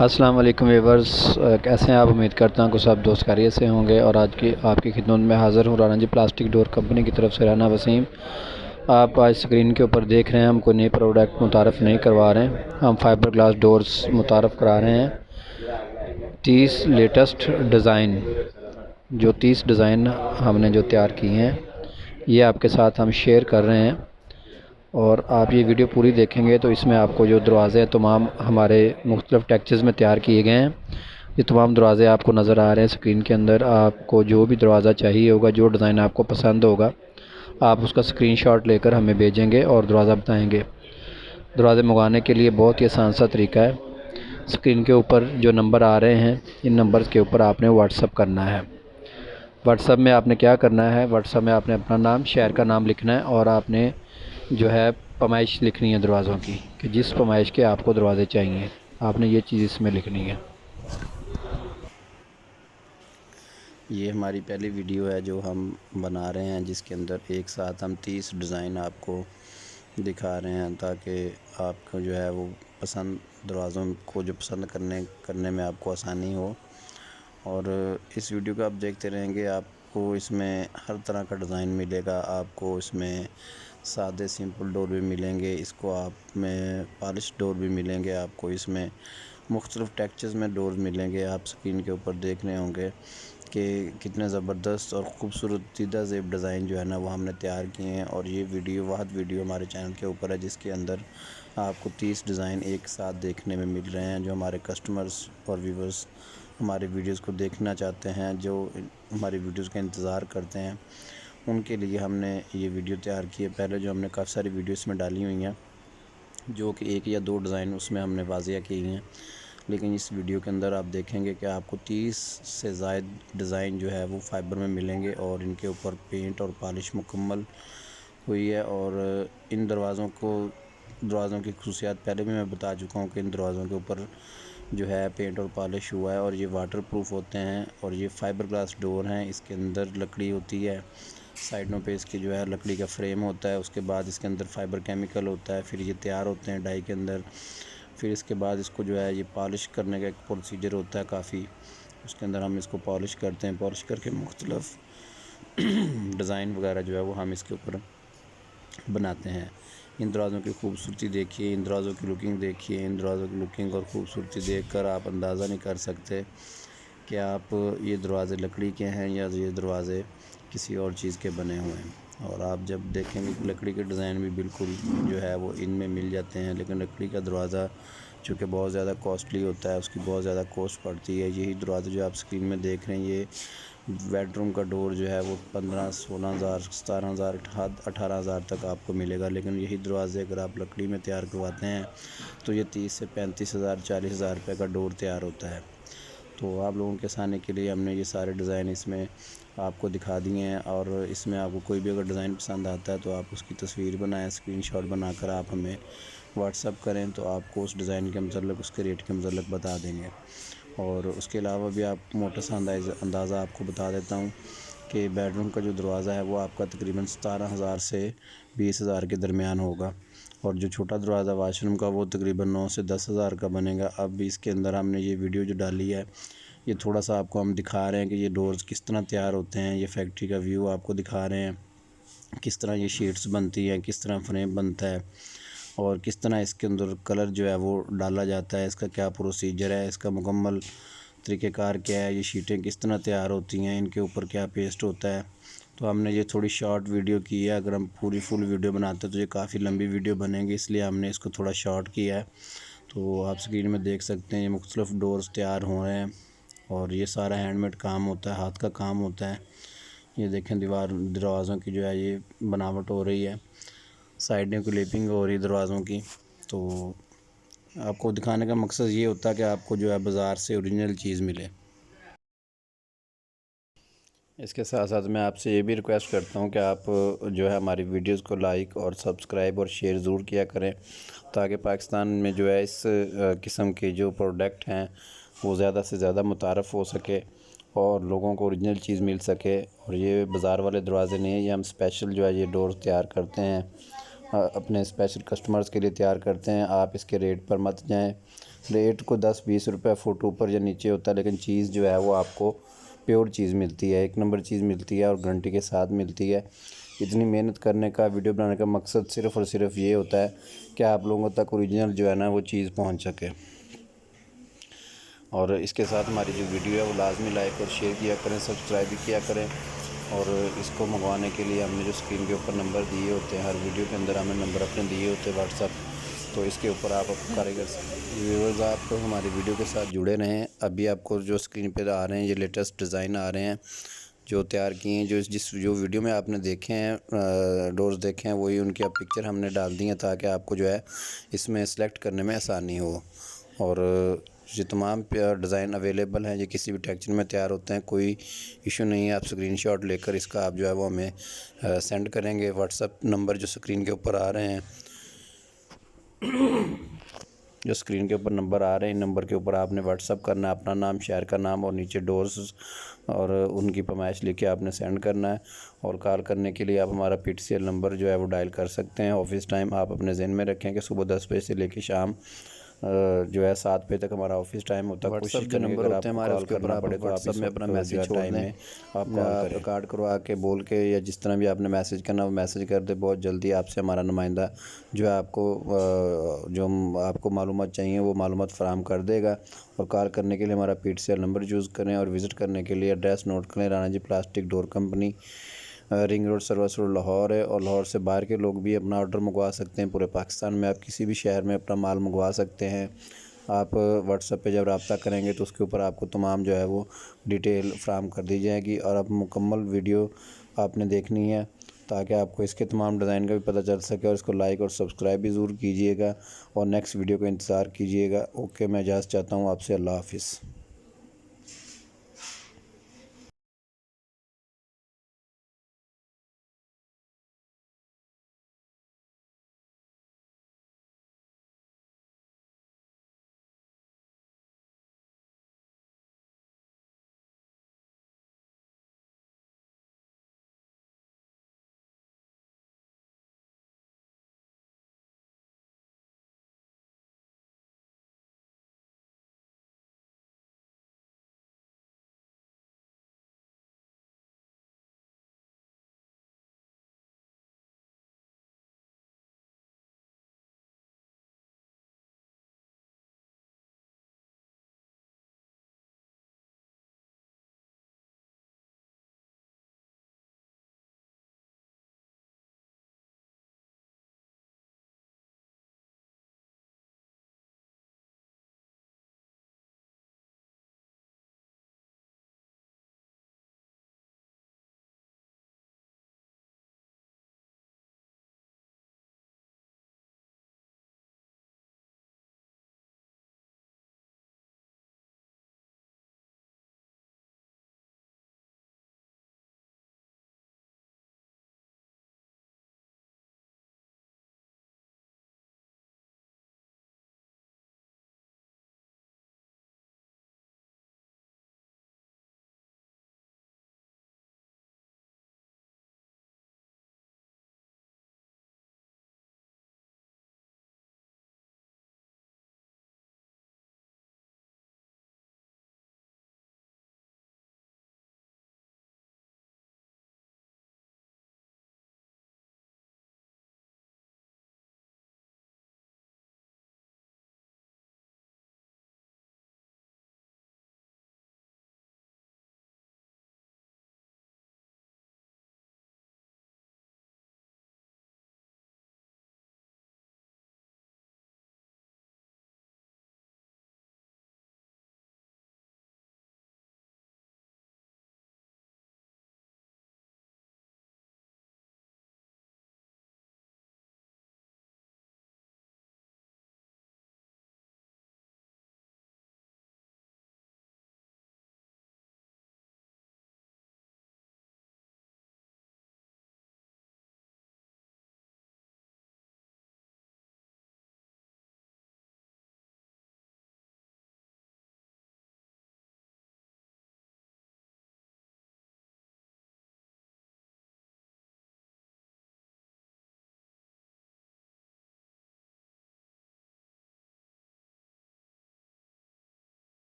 अस्सलाम वालेकुम व्यूअर्स। कैसे हैं आप? उम्मीद करता हूँ कि सब दोस्त खैरियत से होंगे। और आज की आपकी खिदमत में हाज़िर हूँ राना जी प्लास्टिक डोर कंपनी की तरफ से राना वसीम। आप आज स्क्रीन के ऊपर देख रहे हैं, हम कोई नए प्रोडक्ट मुतारफ़ नहीं करवा रहे हैं, हम फाइबर ग्लास डोर्स मुतारफ़ करा रहे हैं। 30 लेटेस्ट डिज़ाइन, जो 30 डिज़ाइन हमने जो तैयार किए हैं ये आपके साथ हम शेयर कर रहे हैं। और आप ये वीडियो पूरी देखेंगे तो इसमें आपको जो दरवाज़े तमाम हमारे मुख्तलिफ़ टेक्सचर्स में तैयार किए गए हैं, ये तमाम दरवाज़े आपको नज़र आ रहे हैं स्क्रीन के अंदर। आपको जो भी दरवाज़ा चाहिए होगा, जो डिज़ाइन आपको पसंद होगा, आप उसका स्क्रीनशॉट लेकर हमें भेजेंगे और दरवाज़ा बताएंगे। दरवाज़े मंगवाने के लिए बहुत ही आसान सा तरीका है। स्क्रीन के ऊपर जो नंबर आ रहे हैं, इन नंबर के ऊपर आपने व्हाट्सअप करना है। व्हाट्सअप में आपने क्या करना है, व्हाट्सअप में आपने अपना नाम, शहर का नाम लिखना है और आपने जो है पैमाइश लिखनी है दरवाज़ों की, कि जिस पैमाइश के आपको दरवाज़े चाहिए, आपने ये चीज़ इसमें लिखनी है। ये हमारी पहली वीडियो है जो हम बना रहे हैं, जिसके अंदर एक साथ हम 30 डिज़ाइन आपको दिखा रहे हैं ताकि आपको जो है वो पसंद दरवाज़ों को जो पसंद करने में आपको आसानी हो। और इस वीडियो को आप देखते रहेंगे, आपको इसमें हर तरह का डिज़ाइन मिलेगा। आपको इसमें सादे सिंपल डोर भी मिलेंगे, इसको आप में पॉलिश डोर भी मिलेंगे, आपको इसमें मुख्तलिफ़ टेक्सचर्स में डोर मिलेंगे। आप स्क्रीन के ऊपर देख रहे होंगे कि कितने ज़बरदस्त और ख़ूबसूरत तीदा ज़ेब डिज़ाइन जो है ना वो हमने तैयार किए हैं। और ये वीडियो हमारे चैनल के ऊपर है, जिसके अंदर आपको 30 डिज़ाइन एक साथ देखने में मिल रहे हैं। जो हमारे कस्टमर्स और व्यूवर्स हमारे वीडियोस को देखना चाहते हैं, जो हमारी वीडियोस का इंतज़ार करते हैं, उनके लिए हमने ये वीडियो तैयार की है। पहले जो हमने काफ़ी सारी वीडियोस में डाली हुई हैं, जो कि 1 या 2 डिज़ाइन उसमें हमने वाज़िया की हैं, लेकिन इस वीडियो के अंदर आप देखेंगे कि आपको 30 से ज़ायद डिज़ाइन जो है वो फाइबर में मिलेंगे और इनके ऊपर पेंट और पॉलिश मुकम्मल हुई है। और इन दरवाज़ों की खुसूसियात पहले भी मैं बता चुका हूँ कि इन दरवाज़ों के ऊपर जो है पेंट और पॉलिश हुआ है और ये वाटर प्रूफ होते हैं। और ये फाइबर ग्लास डोर हैं, इसके अंदर लकड़ी होती है, साइडों पे इसकी जो है लकड़ी का फ्रेम होता है, उसके बाद इसके अंदर फाइबर केमिकल होता है, फिर ये तैयार होते हैं डाई के अंदर। फिर इसके बाद इसको जो है ये पॉलिश करने का एक प्रोसीजर होता है काफ़ी, उसके अंदर हम इसको पॉलिश करते हैं। पॉलिश करके मुख्तलिफ़ डिज़ाइन वगैरह जो है वो हम इसके ऊपर बनाते हैं। इन दरवाज़ों की खूबसूरती देखिए, इन दरवाज़ों की लुकिंग देखिए। इन दरवाज़ों की लुकिंग और ख़ूबसूरती देखकर आप अंदाज़ा नहीं कर सकते कि आप ये दरवाज़े लकड़ी के हैं या ये दरवाज़े किसी और चीज़ के बने हुए हैं। और आप जब देखेंगे कि लकड़ी के डिज़ाइन भी बिल्कुल जो है वो इनमें मिल जाते हैं, लेकिन लकड़ी का दरवाज़ा चूँकि बहुत ज़्यादा कॉस्टली होता है, उसकी बहुत ज़्यादा कॉस्ट पड़ती है। यही दरवाज़े जो आप स्क्रीन में देख रहे हैं, ये बेडरूम का डोर जो है वो 15-16 हज़ार, 17 हज़ार, 18 हज़ार तक आपको मिलेगा। लेकिन यही दरवाज़े अगर आप लकड़ी में तैयार करवाते हैं तो ये 30 से 35 हज़ार, 40 हज़ार रुपये का डोर तैयार होता है। तो आप लोगों के आसानी के लिए हमने ये सारे डिज़ाइन इसमें आपको दिखा दिए हैं। और इसमें आपको कोई भी अगर डिज़ाइन पसंद आता है तो आप उसकी तस्वीर बनाएं, स्क्रीनशॉट बनाकर आप हमें व्हाट्सअप करें, तो आपको उस डिज़ाइन के मतलब उसके रेट के मतलब बता देंगे। और उसके अलावा भी आप मोटा सा अंदाज़ा आपको बता देता हूँ कि बेडरूम का जो दरवाज़ा है वो आपका तकरीबन 17 हज़ार से 20 हज़ार के दरमियान होगा। और जो छोटा दरवाज़ा वाशरूम का वो तकरीबन 9 से 10 हज़ार का बनेगा। अब इसके अंदर हमने ये वीडियो जो डाली है, ये थोड़ा सा आपको हम दिखा रहे हैं कि ये डोर्स किस तरह तैयार होते हैं। ये फैक्ट्री का व्यू आपको दिखा रहे हैं, किस तरह ये शीट्स बनती हैं, किस तरह फ्रेम बनता है और किस तरह इसके अंदर कलर जो है वो डाला जाता है, इसका क्या प्रोसीजर है, इसका मुकम्मल तरीक़ेकार क्या है, ये शीटें किस तरह तैयार होती हैं, इनके ऊपर क्या पेस्ट होता है। तो हमने ये थोड़ी शॉर्ट वीडियो की है। अगर हम पूरी फुल वीडियो बनाते तो ये काफ़ी लंबी वीडियो बनेगी, इसलिए हमने इसको थोड़ा शॉर्ट किया है। तो आप स्क्रीन में देख सकते हैं ये मुख्तलिफ़ डोर्स तैयार हो रहे हैं और ये सारा हैंडमेड काम होता है, हाथ का काम होता है। ये देखें दरवाज़ों की जो है ये बनावट हो रही है, साइडें क्लिपिंग हो रही है दरवाज़ों की। तो आपको दिखाने का मकसद ये होता है कि आपको जो है बाज़ार से ओरिजिनल चीज़ मिले। इसके साथ साथ मैं आपसे ये भी रिक्वेस्ट करता हूँ कि आप जो है हमारी वीडियोस को लाइक और सब्सक्राइब और शेयर ज़रूर किया करें, ताकि पाकिस्तान में जो है इस किस्म के जो प्रोडक्ट हैं वो ज़्यादा से ज़्यादा मुतारफ़ हो सके और लोगों को ओरिजिनल चीज़ मिल सके। और ये बाज़ार वाले दरवाज़े नहीं हैं, ये हम स्पेशल जो है ये डोर तैयार करते हैं, अपने स्पेशल कस्टमर्स के लिए तैयार करते हैं। आप इसके रेट पर मत जाएं, रेट को 10-20 रुपये फुट ऊपर या नीचे होता है, लेकिन चीज़ जो है वो आपको प्योर चीज़ मिलती है, एक नंबर चीज़ मिलती है और गारंटी के साथ मिलती है। इतनी मेहनत करने का, वीडियो बनाने का मकसद सिर्फ़ और सिर्फ ये होता है कि आप लोगों तक ओरिजिनल जो है ना वो चीज़ पहुंच सके। और इसके साथ हमारी जो वीडियो है वो लाजमी लाइक और शेयर किया करें, सब्सक्राइब भी किया करें। और इसको मंगवाने के लिए हमने जो स्क्रीन के ऊपर नंबर दिए होते हैं, हर वीडियो के अंदर हमने नंबर अपने दिए होते हैं व्हाट्सअप, तो इसके ऊपर आप कारीगर व्यूअर्स आप हमारी वीडियो के साथ जुड़े रहें। अभी आपको जो स्क्रीन पे आ रहे हैं ये लेटेस्ट डिज़ाइन आ रहे हैं जो तैयार किए हैं, जो वीडियो में आपने देखे हैं डोर्स देखे हैं, वही उनकी अब पिक्चर हमने डाल दी है ताकि आपको जो है इसमें सेलेक्ट करने में आसानी हो। और ये तमाम डिज़ाइन अवेलेबल हैं, ये किसी भी टेक्सचर में तैयार होते हैं, कोई इशू नहीं है। आप स्क्रीनशॉट लेकर इसका आप जो है वो हमें सेंड करेंगे। व्हाट्सअप नंबर जो स्क्रीन के ऊपर आ रहे हैं, जो स्क्रीन के ऊपर नंबर आ रहे हैं, इन नंबर के ऊपर आपने व्हाट्सअप करना है, अपना नाम, शहर का नाम और नीचे डोर्स और उनकी फरमाइश लिख के आपने सेंड करना है। और कॉल करने के लिए आप हमारा PTCL नंबर जो है वो डायल कर सकते हैं। ऑफिस टाइम आप अपने ज़हन में रखें कि सुबह 10 बजे से लेकर शाम जो है 7 बजे तक हमारा ऑफिस टाइम होता है। कोशिश जो नंबर होते हैं हमारे, उसके ऊपर पड़े तो व्हाट्सअप में अपना मैसेज छोड़ दें, आप रिकॉर्ड करवा के बोल के या जिस तरह भी आपने मैसेज करना वो मैसेज कर दे। बहुत जल्दी आपसे हमारा नुमाइंदा जो है आपको मालूमात चाहिए वो मालूमात फ़राहम कर देगा। और कॉल करने के लिए हमारा PTCL नंबर यूज़ करें और विज़िट करने के लिए एड्रेस नोट करें। Rana ji plastic door company, ring road, service road, Lahore है। और लाहौर से बाहर के लोग भी अपना ऑर्डर मंगवा सकते हैं। पूरे पाकिस्तान में आप किसी भी शहर में अपना माल मंगवा सकते हैं। आप व्हाट्सएप पे जब रब्ता करेंगे तो उसके ऊपर आपको तमाम जो है वो डिटेल फ्राहम कर दी जाएगी। और अब मुकम्मल वीडियो आपने देखनी है ताकि आपको इसके तमाम डिज़ाइन का भी पता चल सके। और इसको लाइक और सब्सक्राइब भी ज़रूर कीजिएगा और नेक्स्ट वीडियो का इंतज़ार कीजिएगा। ओके, मैं इजाज़त चाहता हूँ आपसे। अल्लाह हाफ़िज़।